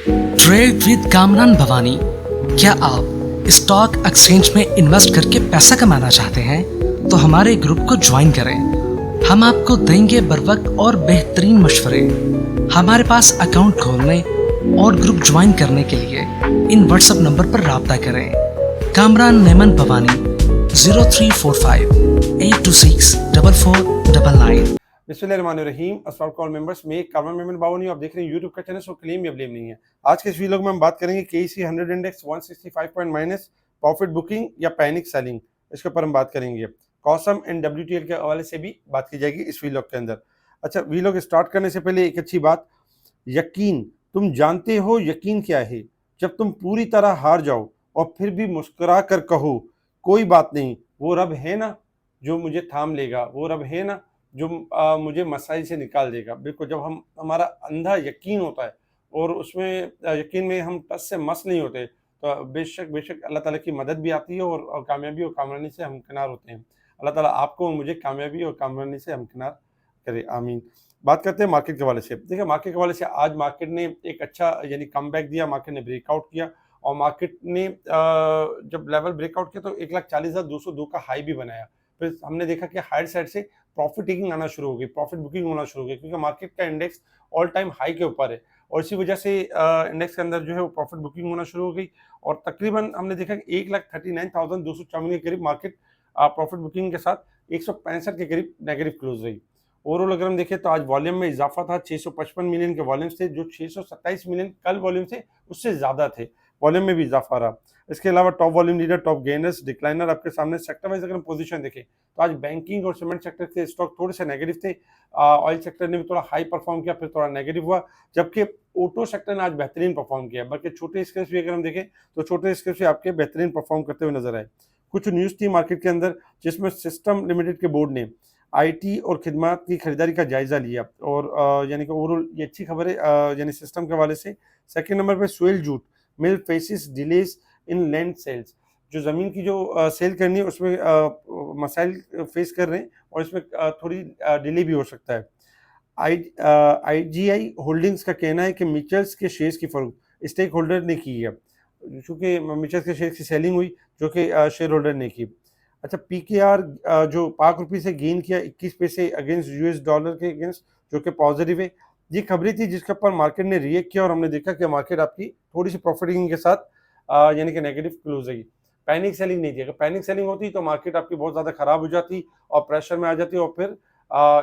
Trade with Kamran Bhavani. क्या आप stock exchange में इन्वेस्ट करके पैसा कमाना चाहते हैं तो हमारे ग्रुप को ज्वाइन करें। हम आपको देंगे बर वक्त और बेहतरीन मशवरे। हमारे पास अकाउंट खोलने और ग्रुप ज्वाइन करने के लिए इन व्हाट्सएप नंबर पर राब्ता करें। कामरान नेमन भवानी 0345-826-4499। बिस्मिल्लाहिर्रहमानिर्रहीम। अस्सलाम वालेकुम ऑल मेंबर्स, मैं कामरान मेमन बावनी, आप देख रहे हैं यूट्यूब का चैनल। सो क्लेम या ब्लेम नहीं है। आज के इस वीडियो में हम बात करेंगे केसी 100 index 165 point minus, profit booking या पैनिक सेलिंग, इसके ऊपर हम बात करेंगे। कॉसम एंड डब्ल्यूटीएल के हवाले से भी बात की जाएगी इस वीलॉग के अंदर। अच्छा, वीलॉग स्टार्ट करने से पहले एक अच्छी बात, यकीन। तुम जानते हो यकीन क्या है? जब तुम पूरी तरह हार जाओ और फिर भी मुस्कुरा कर कहो कोई बात नहीं, वो रब है ना जो मुझे थाम लेगा, वो रब है ना जो मुझे मसाइल से निकाल देगा। बिल्कुल, जब हमारा अंधा यकीन होता है और उसमें यकीन में हम टस से मस नहीं होते, तो बेशक अल्लाह ताला की मदद भी आती है और कामयाबी और कामरानी से हमकिनार होते हैं। अल्लाह ताला आपको और मुझे कामयाबी और कामरानी से हमकिनार करे, आमीन। बात करते हैं मार्केट के हवाले से। देखिए, मार्केट के हवाले से आज मार्केट ने एक अच्छा यानी कमबैक दिया, मार्केट ने ब्रेकआउट किया और मार्केट ने जब लेवल ब्रेकआउट किया तो 1,40,202 का हाई भी बनाया। फिर हमने देखा कि हायर साइड से प्रॉफिट टेकिंग आना शुरू हो गई, प्रॉफिट बुकिंग होना शुरू हो गई, क्योंकि मार्केट का इंडेक्स ऑल टाइम हाई के ऊपर है और इसी वजह से इंडेक्स के अंदर जो है वो प्रॉफिट बुकिंग होना शुरू हो गई और तकरीबन हमने देखा कि 1,39,254 के करीब मार्केट प्रॉफिट बुकिंग के साथ 165 के करीब नेगेटिव क्लोज रही। ओवरऑल अगर हम देखें तो आज वॉल्यूम में इजाफा था, 655 मिलियन के वॉल्यूम्स थे, जो 627 मिलियन कल वॉल्यूम थे उससे ज़्यादा थे। वॉल्यूम में भी इजाफा रहा। इसके अलावा top volume leader, top gainers, decliner आपके सामने। सेक्टर वाइज अगर हम पोजीशन देखें तो आज बैंकिंग और सीमेंट सेक्टर के स्टॉक थोड़े से नेगेटिव थे। ऑयल सेक्टर ने भी थोड़ा हाई परफॉर्म किया, फिर थोड़ा नेगेटिव हुआ, जबकि ऑटो सेक्टर ने आज बेहतरीन परफॉर्म किया। बल्कि छोटे स्क्रिप्ट भी अगर हम देखें तो छोटे स्क्रिप्ट भी आपके बेहतरीन परफॉर्म करते हुए नजर आए। कुछ न्यूज़ थी मार्केट के अंदर जिसमें सिस्टम लिमिटेड के बोर्ड ने आईटी और खिदमत की खरीदारी का जायजा लिया और यानी कि ओवरऑल ये अच्छी खबर है यानी सिस्टम के हवाले से। सेकंड नंबर पे सुएल jute mill faces delays in land sales, जो ज़मीन की जो सेल करनी है उसमें मसाइल फेस कर रहे हैं और इसमें थोड़ी डिले भी हो सकता है। आईजीआई होल्डिंग्स का कहना है कि मिचेल्स के शेयर्स की फरोख्त स्टेक होल्डर ने की है, चूँकि मिचेल्स के शेयर्स की सेलिंग हुई जो कि शेयर होल्डर ने की। अच्छा, पीकेआर जो पाक रुपये से गेन किया 21 पैसे अगेंस्ट यूएस डॉलर के अगेंस्ट, जो कि पॉजिटिव है। ये खबरें थी जिसके ऊपर मार्केट ने रिएक्ट किया और हमने देखा कि मार्केट आपकी थोड़ी सी प्रॉफिटिंग के साथ यानी कि नेगेटिव क्लोज रही। पैनिक सेलिंग नहीं थी। अगर पैनिक सेलिंग होती तो मार्केट आपकी बहुत ज़्यादा खराब हो जाती और प्रेशर में आ जाती और फिर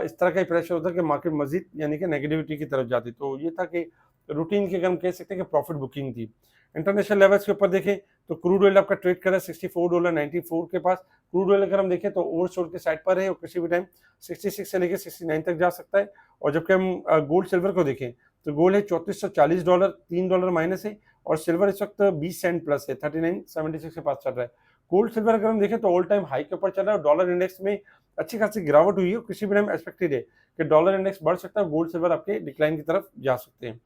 इस तरह का ही प्रेशर होता कि मार्केट मजीद यानी कि नेगेटिविटी की तरफ जाती। तो ये था कि रूटीन की अगर हम कह सकते हैं कि प्रॉफिट बुकिंग थी। इंटरनेशनल लेवल्स के ऊपर देखें तो क्रूड ऑयल आपका ट्रेड कर रहा है $64.94 के पास। क्रूड ऑयल अगर हम देखें तो ओवरसोल्ड के साइड पर है और किसी भी टाइम 66 से लेकर 69 तक जा सकता है। और जबकि हम गोल्ड सिल्वर को देखें तो गोल्ड है $3440, $3 माइनस है और सिल्वर इस वक्त 20 सेंट प्लस है, 39.76 के पास चल रहा है। गोल्ड सिल्वर अगर हम देखें तो ऑल टाइम हाई के ऊपर चल रहा है और डॉलर इंडेक्स में अच्छी खासी गिरावट हुई है और किसी भी टाइम एक्सपेक्टेड है कि डॉलर इंडेक्स बढ़ सकता है, गोल्ड सिल्वर आपके डिक्लाइन की तरफ जा सकते हैं।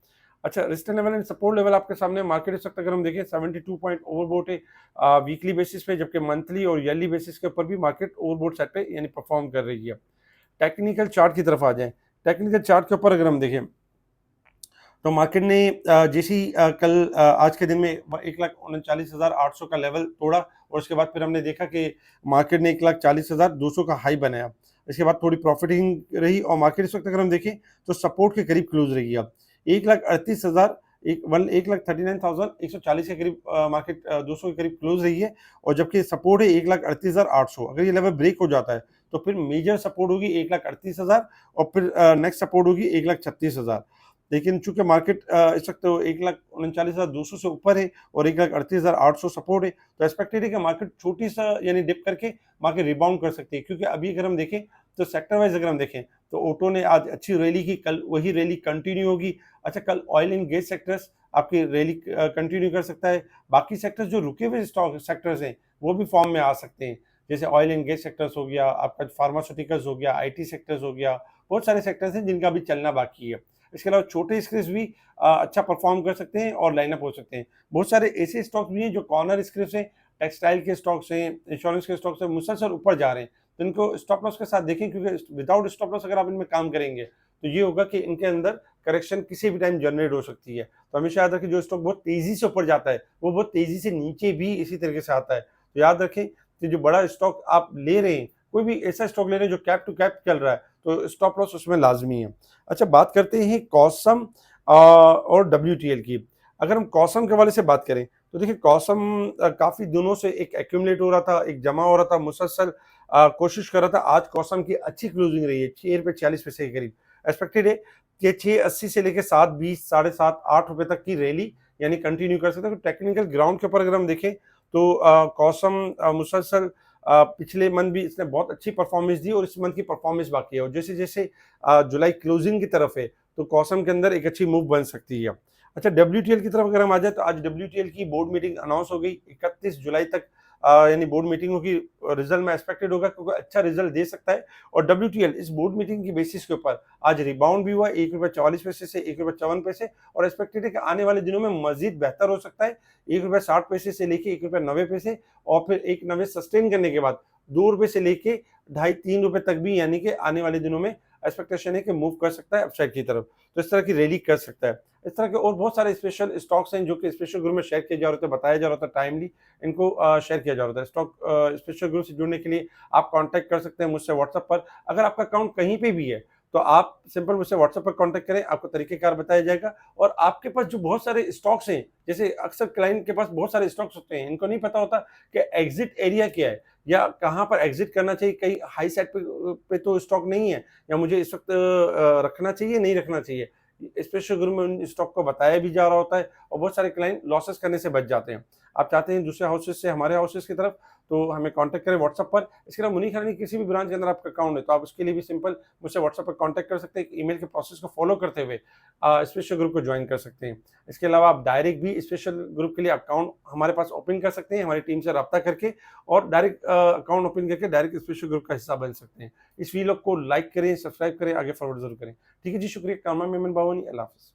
अच्छा, resistance level and support level आपके सामने मार्केट इस वक्त अगर हम देखें 72 पॉइंट ओवरबोट है वीकली बेसिस पे, जबकि मंथली और ईयरली बेसिस के ऊपर भी मार्केट ओवरबोट साइड पे यानी परफॉर्म कर रही है। टेक्निकल चार्ट की तरफ आ जाएं। टेक्निकल चार्ट के ऊपर अगर हम देखें तो मार्केट ने जैसे ही कल आज के दिन में 1,39,800 का लेवल तोड़ा और उसके बाद फिर हमने देखा कि मार्केट ने 1,40,200 का हाई बनाया। इसके बाद थोड़ी प्रॉफिटिंग रही और मार्केट इस वक्त अगर हम देखें तो सपोर्ट के करीब क्लोज रही है। 1,38,000 1,39,140 के करीब मार्केट 200 के करीब क्लोज रही है और जबकि सपोर्ट है 1,38,800। अगर ये लेवल ब्रेक हो जाता है तो फिर मेजर सपोर्ट होगी 1,38,000 और फिर नेक्स्ट सपोर्ट होगी 1,36,000। लेकिन चूंकि मार्केट इस वक्त 1,39,200 से ऊपर है और 1,38,800 सपोर्ट है, तो एक्सपेक्टेड है कि मार्केट छोटी सा यानी डिप करके मार्केट रिबाउंड कर सकती है। क्योंकि अभी अगर हम देखें तो सेक्टर वाइज अगर हम देखें तो ऑटो ने आज अच्छी रैली की, कल वही रैली कंटिन्यू होगी। अच्छा, कल ऑयल एंड गैस सेक्टर्स आपकी रैली कंटिन्यू कर सकता है। बाकी सेक्टर्स जो रुके हुए स्टॉक सेक्टर्स हैं वो भी फॉर्म में आ सकते हैं, जैसे ऑयल एंड गैस सेक्टर्स हो गया, आपका फार्मास्यूटिकल्स हो गया, आईटी सेक्टर्स हो गया। बहुत सारे सेक्टर्स हैं जिनका भी चलना बाकी है। इसके अलावा छोटे स्क्रिप्ट भी अच्छा परफॉर्म कर सकते हैं और लाइनअप हो सकते हैं। बहुत सारे ऐसे स्टॉक्स भी हैं जो कॉर्नर स्क्रिप्ट हैं, टेक्सटाइल के स्टॉक्स हैं, इंश्योरेंस के स्टॉक्स हैं, मुसलसल ऊपर जा रहे हैं, तो इनको स्टॉप लॉस के साथ देखें, क्योंकि विदाउट स्टॉप लॉस अगर आप इनमें काम करेंगे तो ये होगा कि इनके अंदर करेक्शन किसी भी टाइम जनरेट हो सकती है। तो हमेशा याद रखें जो स्टॉक बहुत तेजी से ऊपर जाता है वो बहुत तेजी से नीचे भी इसी तरीके से आता है। तो याद रखें कि जो बड़ा स्टॉक आप ले रहे हैं, कोई भी ऐसा स्टॉक ले रहे हैं जो कैप टू कैप चल रहा है, तो स्टॉप लॉस उसमें लाजमी है। अच्छा, बात करते हैं कॉसम और WTL की। अगर हम कॉसम के हवाले से बात करें तो देखिए कॉसम काफी दिनों से एक एक्यूमुलेट हो रहा था, एक जमा हो रहा था, मुसलसल कोशिश कर रहा था। आज कॉसम की अच्छी क्लोजिंग रही है, 6 रुपये 40 पैसे के करीब। एक्सपेक्टेड है कि 6.80 से लेकर 7.20, 7.5, 8 रुपए तक की रैली यानी कंटिन्यू कर सकते हैं। तो टेक्निकल ग्राउंड के ऊपर अगर हम देखें तो कॉसम मुसलसल पिछले मंथ भी इसने बहुत अच्छी परफॉर्मेंस दी और इस मंथ की परफॉर्मेंस बाकी है, और जैसे जैसे जुलाई क्लोजिंग की तरफ है तो कॉसम के अंदर एक अच्छी मूव बन सकती है। अच्छा, WTL की तरफ अगर हम आ जाए तो आज WTL की बोर्ड मीटिंग अनाउंस हो गई 31 जुलाई तक, यानी बोर्ड मीटिंग होगी। रिजल्ट में एक्सपेक्टेड होगा क्योंकि अच्छा रिजल्ट दे सकता है। और WTL इस बोर्ड मीटिंग की बेसिस के ऊपर आज रिबाउंड भी हुआ 1 रुपये 40 पैसे से 1 रुपये 54 पैसे, और एक्सपेक्टेड है कि आने वाले दिनों में मजीद बेहतर हो सकता है। 1 रुपये 60 पैसे से लेके 1 रुपये 90 पैसे, और फिर 1 90 सस्टेन करने के बाद 2 रुपये से लेके 2.5-3 रुपये तक भी, यानी कि आने वाले दिनों में एक्सपेक्टेशन है कि मूव कर सकता है अपसाइड की तरफ। तो इस तरह की रैली कर सकता है। इस तरह के और बहुत सारे स्पेशल स्टॉक्स हैं जो कि स्पेशल ग्रुप में शेयर किए जा रहे थे, बताया जा रहा था टाइमली, इनको शेयर किया जा रहा था। स्टॉक स्पेशल ग्रुप से जुड़ने के लिए आप कांटेक्ट कर सकते हैं मुझसे व्हाट्सएप पर। अगर आपका अकाउंट कहीं पे भी है तो आप सिंपल मुझसे व्हाट्सएप पर कांटेक्ट करें, आपको तरीकेकार बताया जाएगा। और आपके पास जो बहुत सारे स्टॉक्स हैं, जैसे अक्सर क्लाइंट के पास बहुत सारे स्टॉक्स होते हैं, इनको नहीं पता होता कि एग्जिट एरिया क्या है या कहाँ पर एग्जिट करना चाहिए। कहीं हाई साइड पे तो स्टॉक नहीं है, या मुझे इस वक्त रखना चाहिए नहीं रखना चाहिए। स्पेशल ग्रुप में उन स्टॉक को बताया भी जा रहा होता है, और बहुत सारे क्लाइंट लॉसेस करने से बच जाते हैं। आप चाहते हैं दूसरे हाउसेस से हमारे हाउसेस की तरफ, तो हमें कांटेक्ट करें व्हाट्सएप पर। इसके अलावा मुनीर खान किसी भी ब्रांच के अंदर आपका अकाउंट है तो आप उसके लिए भी सिंपल मुझसे व्हाट्सएप पर कांटेक्ट कर सकते हैं। ईमेल के प्रोसेस को फॉलो करते हुए स्पेशल ग्रुप को ज्वाइन कर सकते हैं। इसके अलावा आप डायरेक्ट भी स्पेशल ग्रुप के लिए अकाउंट हमारे पास ओपन कर सकते हैं, हमारी टीम से रब्ता करके, और डायरेक्ट अकाउंट ओपन करके डायरेक्ट स्पेशल ग्रुप का हिस्सा बन सकते हैं। इस वीडियो को लाइक करें, सब्सक्राइब करें, आगे फॉरवर्ड जरूर करें। ठीक है जी, शुक्रिया। कामरान मेमन बावनी, अल्लाह हाफिज़।